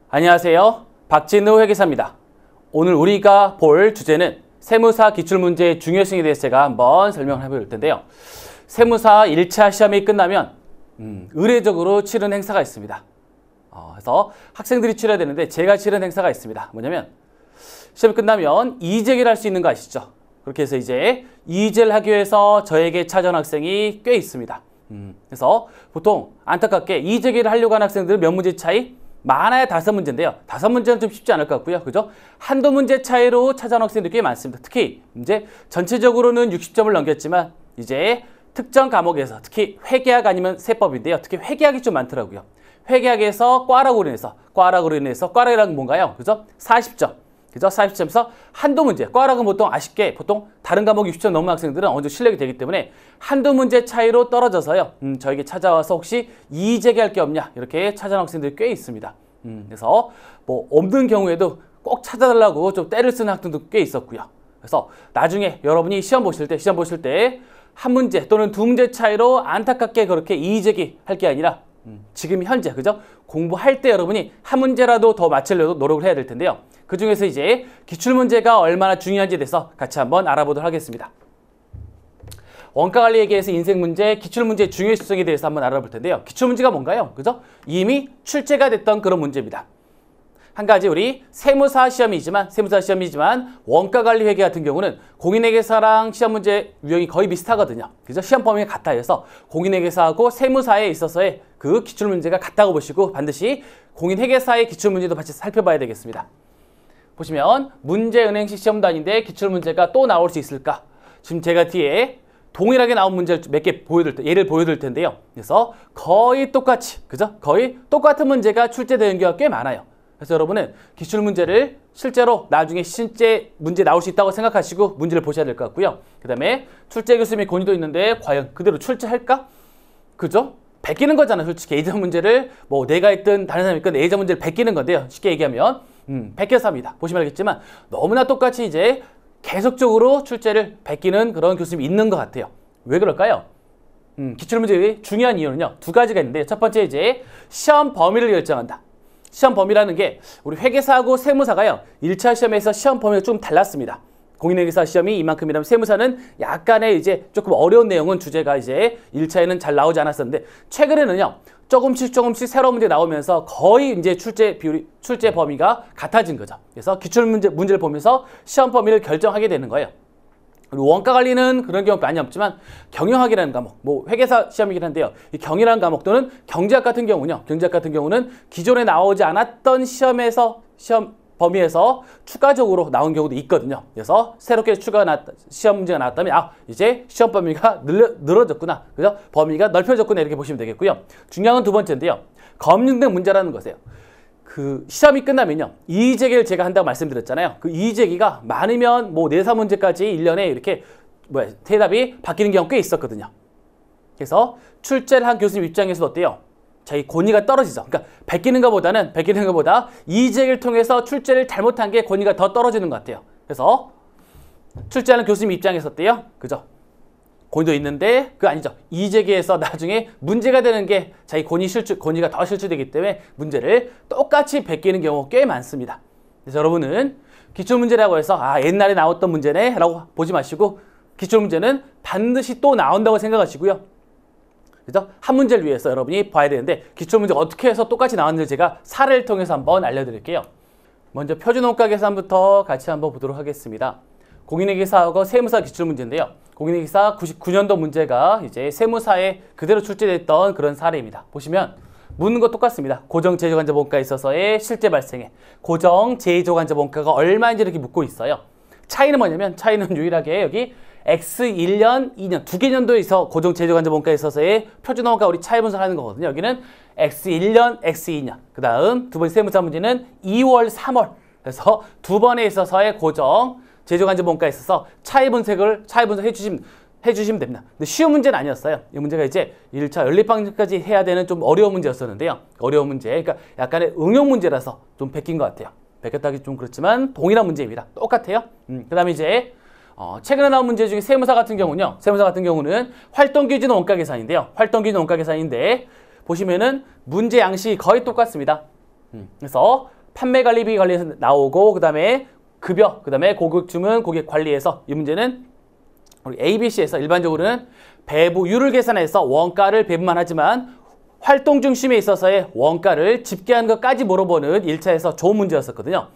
안녕하세요. 박진우 회계사입니다. 오늘 우리가 볼 주제는 세무사 기출문제의 중요성에 대해서 제가 한번 설명을 해볼 텐데요. 세무사 1차 시험이 끝나면 의례적으로 치른 행사가 있습니다. 그래서 학생들이 치러야 되는데 제가 치른 행사가 있습니다. 뭐냐면 시험이 끝나면 이재기를 할 수 있는 거 아시죠? 그렇게 해서 이제 이재를 하기 위해서 저에게 찾아온 학생이 꽤 있습니다. 그래서 보통 안타깝게 이재기를 하려고 하는 학생들은 몇 문제 차이? 많아야 5문제인데요. 5문제는 좀 쉽지 않을 것 같고요. 그죠? 한두 문제 차이로 찾아온 학생들이 꽤 많습니다. 특히 이제 전체적으로는 60점을 넘겼지만 이제 특정 과목에서 특히 회계학 아니면 세법인데요. 특히 회계학이 좀 많더라고요. 회계학에서 과락으로 인해서 과락이란 뭔가요? 그죠? 40점. 그죠? 40점에서 한두 문제. 과락은 보통 아쉽게 다른 과목 60점 넘는 학생들은 어느 정도 실력이 되기 때문에 한두 문제 차이로 떨어져서요. 저에게 찾아와서 혹시 이재기 할 게 없냐? 이렇게 찾아온 학생들이 꽤 있습니다. 그래서 뭐 없는 경우에도 꼭 찾아달라고 좀 때를 쓰는 학생도 꽤 있었고요. 그래서 나중에 여러분이 시험 보실 때 한 문제 또는 두 문제 차이로 안타깝게 그렇게 이재기 할 게 아니라 지금 현재 그죠? 공부할 때 여러분이 한 문제라도 더 맞추려고 노력을 해야 될 텐데요. 그 중에서 이제 기출문제가 얼마나 중요한지에 대해서 같이 한번 알아보도록 하겠습니다. 원가관리에 대해서 인생문제, 기출문제의 중요성에 대해서 한번 알아볼 텐데요. 기출문제가 뭔가요? 그죠? 이미 출제가 됐던 그런 문제입니다. 한 가지 우리 세무사 시험이지만 원가관리회계 같은 경우는 공인회계사랑 시험 문제 유형이 거의 비슷하거든요. 그래서 시험 범위가 같아요. 그래서 공인회계사하고 세무사에 있어서의 그 기출문제가 같다고 보시고 반드시 공인회계사의 기출문제도 같이 살펴봐야 되겠습니다. 보시면 문제은행식 시험도 아닌데 기출문제가 또 나올 수 있을까? 지금 제가 뒤에 동일하게 나온 문제를 몇 개 예를 보여드릴 텐데요. 그래서 거의 똑같이, 그죠? 거의 똑같은 문제가 출제되는 경우가 꽤 많아요. 그래서 여러분은 기출문제를 실제로 나중에 실제 문제 나올 수 있다고 생각하시고 문제를 보셔야 될 것 같고요. 그 다음에 출제 교수님의 권위도 있는데 과연 그대로 출제할까? 그죠? 베끼는 거잖아요. 솔직히 예전 문제를 뭐 내가 있든 다른 사람이 있든 예전 문제를 베끼는 건데요. 쉽게 얘기하면 베껴서 합니다. 보시면 알겠지만 너무나 똑같이 이제 계속적으로 출제를 베끼는 그런 교수님이 있는 것 같아요. 왜 그럴까요? 기출문제의 중요한 이유는요. 두 가지가 있는데 첫 번째 이제 시험 범위를 결정한다. 시험 범위라는 게 우리 회계사하고 세무사가요. 1차 시험에서 시험 범위가 좀 달랐습니다. 공인회계사 시험이 이만큼이라면 세무사는 약간의 이제 조금 어려운 내용은 주제가 이제 1차에는 잘 나오지 않았었는데 최근에는요. 조금씩 새로운 문제 나오면서 거의 이제 출제 범위가 같아진 거죠. 그래서 문제를 보면서 시험 범위를 결정하게 되는 거예요. 그리고 원가 관리는 그런 경우 많이 없지만 경영학이라는 과목, 뭐 회계사 시험이긴 한데요. 이 경이라는 과목 또는 경제학 같은 경우는 기존에 나오지 않았던 시험 범위에서 추가적으로 나온 경우도 있거든요. 그래서 새롭게 시험 문제가 나왔다면 이제 시험 범위가 늘어졌구나. 그죠? 범위가 넓혀졌구나 이렇게 보시면 되겠고요. 중요한 건 두 번째인데요. 검증된 문제라는 것이에요. 그 시험이 끝나면요. 이의제기를 제가 한다고 말씀드렸잖아요. 그 이의제기가 많으면 뭐 4, 5문제까지 1년에 이렇게 대답이 바뀌는 경우가 꽤 있었거든요. 그래서 출제를 한 교수님 입장에서도 어때요? 자기 권위가 떨어지죠. 그러니까 베끼는 것보다 이의제기를 통해서 출제를 잘못한 게 권위가 더 떨어지는 것 같아요. 그래서 출제하는 교수님 입장에서 어때요? 그죠? 권위도 있는데 그거 아니죠. 이의제기에서 나중에 문제가 되는 게 자기 권위가 더 실추되기 때문에 문제를 똑같이 베끼는 경우가 꽤 많습니다. 그래서 여러분은 기출문제라고 해서 옛날에 나왔던 문제네 라고 보지 마시고 기출문제는 반드시 또 나온다고 생각하시고요. 그죠? 한 문제를 위해서 여러분이 봐야 되는데 기출문제가 어떻게 해서 똑같이 나왔는지 제가 사례를 통해서 한번 알려드릴게요. 먼저 표준원가 계산부터 같이 한번 보도록 하겠습니다. 공인회계사하고 세무사 기출문제인데요. 공인회계사 99년도 문제가 이제 세무사에 그대로 출제됐던 그런 사례입니다. 보시면 묻는 거 똑같습니다. 고정제조간접원가에 있어서의 실제 발생액, 고정제조간접원가가 얼마인지 이렇게 묻고 있어요. 차이는 뭐냐면 차이는 유일하게 여기 X1년, 2년 두 개년도에서 고정제조간접원가에 있어서의 표준원가 우리 차이 분석하는 거거든요. 여기는 X1년, X2년. 그 다음 두 번째 세무사 문제는 2월, 3월. 그래서 두 번에 있어서의 고정 제조간접원가에 있어서 차이 분석해 주시면 됩니다. 근데 쉬운 문제는 아니었어요. 이 문제가 이제 1차 연립방정까지 해야 되는 좀 어려운 문제였었는데요. 어려운 문제, 그러니까 약간의 응용 문제라서 좀 베낀 것 같아요. 베꼈다기 좀 그렇지만 동일한 문제입니다. 똑같아요. 그 다음에 이제 최근에 나온 문제 중에 세무사 같은 경우는 활동기준 원가 계산인데요. 활동기준 원가 계산인데 보시면은 문제 양식이 거의 똑같습니다. 그래서 판매 관리비 관리에서 나오고 그 다음에 급여, 그 다음에 고객 주문, 고객 관리에서 이 문제는 우리 ABC에서 일반적으로는 배부율을 계산해서 원가를 배분만 하지만 활동 중심에 있어서의 원가를 집계하는 것까지 물어보는 1차에서 좋은 문제였었거든요.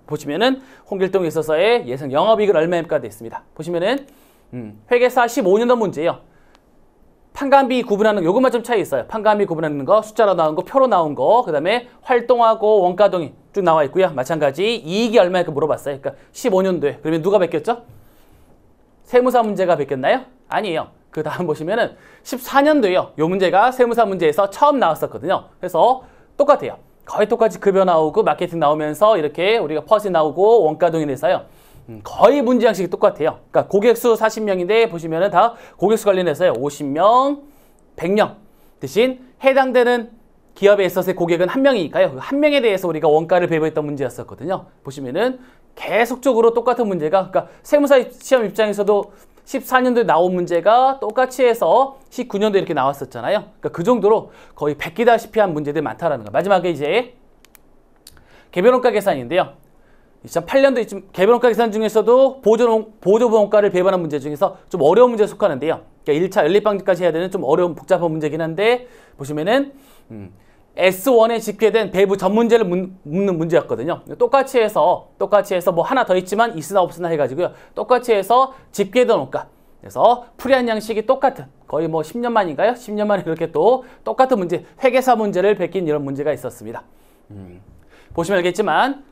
보시면은 홍길동에 있어서의 예상 영업이익은 얼마입니까? 되어 있습니다. 보시면은 회계사 15년도 문제예요. 판관비 구분하는 요것만 좀 차이 있어요. 판관비 구분하는 거, 숫자로 나온 거, 표로 나온 거, 그 다음에 활동하고 원가동이 쭉 나와 있고요. 마찬가지 이익이 얼마일까 물어봤어요. 그러니까 15년도에 그러면 누가 베꼈죠? 세무사 문제가 베꼈나요? 아니에요. 그 다음 보시면은 14년도에요. 요 문제가 세무사 문제에서 처음 나왔었거든요. 그래서 똑같아요. 거의 똑같이 급여 나오고 마케팅 나오면서 이렇게 우리가 퍼시 나오고 원가동이 돼서요. 거의 문제 양식이 똑같아요. 그러니까 고객수 40명인데 보시면은 다 고객수 관련해서요. 50명, 100명. 대신 해당되는 기업에 있어서의 고객은 한 명이니까요. 한 명에 대해서 우리가 원가를 배분했던 문제였었거든요. 보시면은 계속적으로 똑같은 문제가, 그러니까 세무사 시험 입장에서도 14년도에 나온 문제가 똑같이 해서 19년도에 이렇게 나왔었잖아요. 그러니까 그 정도로 거의 베끼다시피 한 문제들이 많다라는 거. 마지막에 이제 개별원가 계산인데요. 2008년도 개별원가 계산 중에서도 보조원가를 배분한 문제 중에서 좀 어려운 문제에 속하는데요. 그러니까 1차 연립방지까지 해야 되는 좀 어려운 복잡한 문제긴 한데 보시면은 S1에 집계된 배부 전 문제를 묻는 문제였거든요. 똑같이 해서 뭐 하나 더 있지만 있으나 없으나 해가지고요. 똑같이 해서 집계된 원가. 그래서 풀이한 양식이 똑같은 거의 뭐 10년 만인가요? 10년 만에 이렇게 또 똑같은 문제, 회계사 문제를 베낀 이런 문제가 있었습니다. 보시면 알겠지만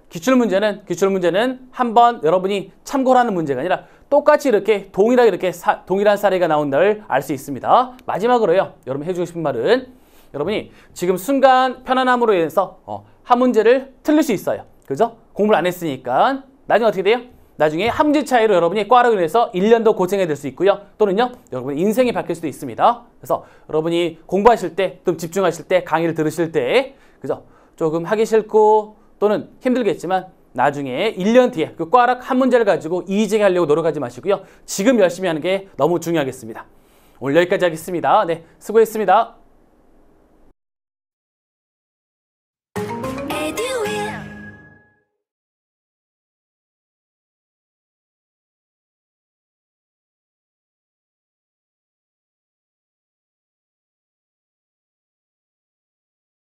기출문제는 한번 여러분이 참고를 하는 문제가 아니라 똑같이 이렇게 동일한 사례가 나온 날 알 수 있습니다. 마지막으로요. 여러분 해주고 싶은 말은 여러분이 지금 순간 편안함으로 인해서 한 문제를 틀릴 수 있어요. 그죠? 공부를 안 했으니까. 나중에 어떻게 돼요? 나중에 한 문제 차이로 여러분이 과로 인해서 1년 더 고생해야 될 수 있고요. 또는요. 여러분의 인생이 바뀔 수도 있습니다. 그래서 여러분이 공부하실 때, 좀 집중하실 때, 강의를 들으실 때 그죠? 조금 하기 싫고 또는 힘들겠지만 나중에 1년 뒤에 그 과락 한 문제를 가지고 이직에 하려고 노력하지 마시고요. 지금 열심히 하는 게 너무 중요하겠습니다. 오늘 여기까지 하겠습니다. 네, 수고했습니다.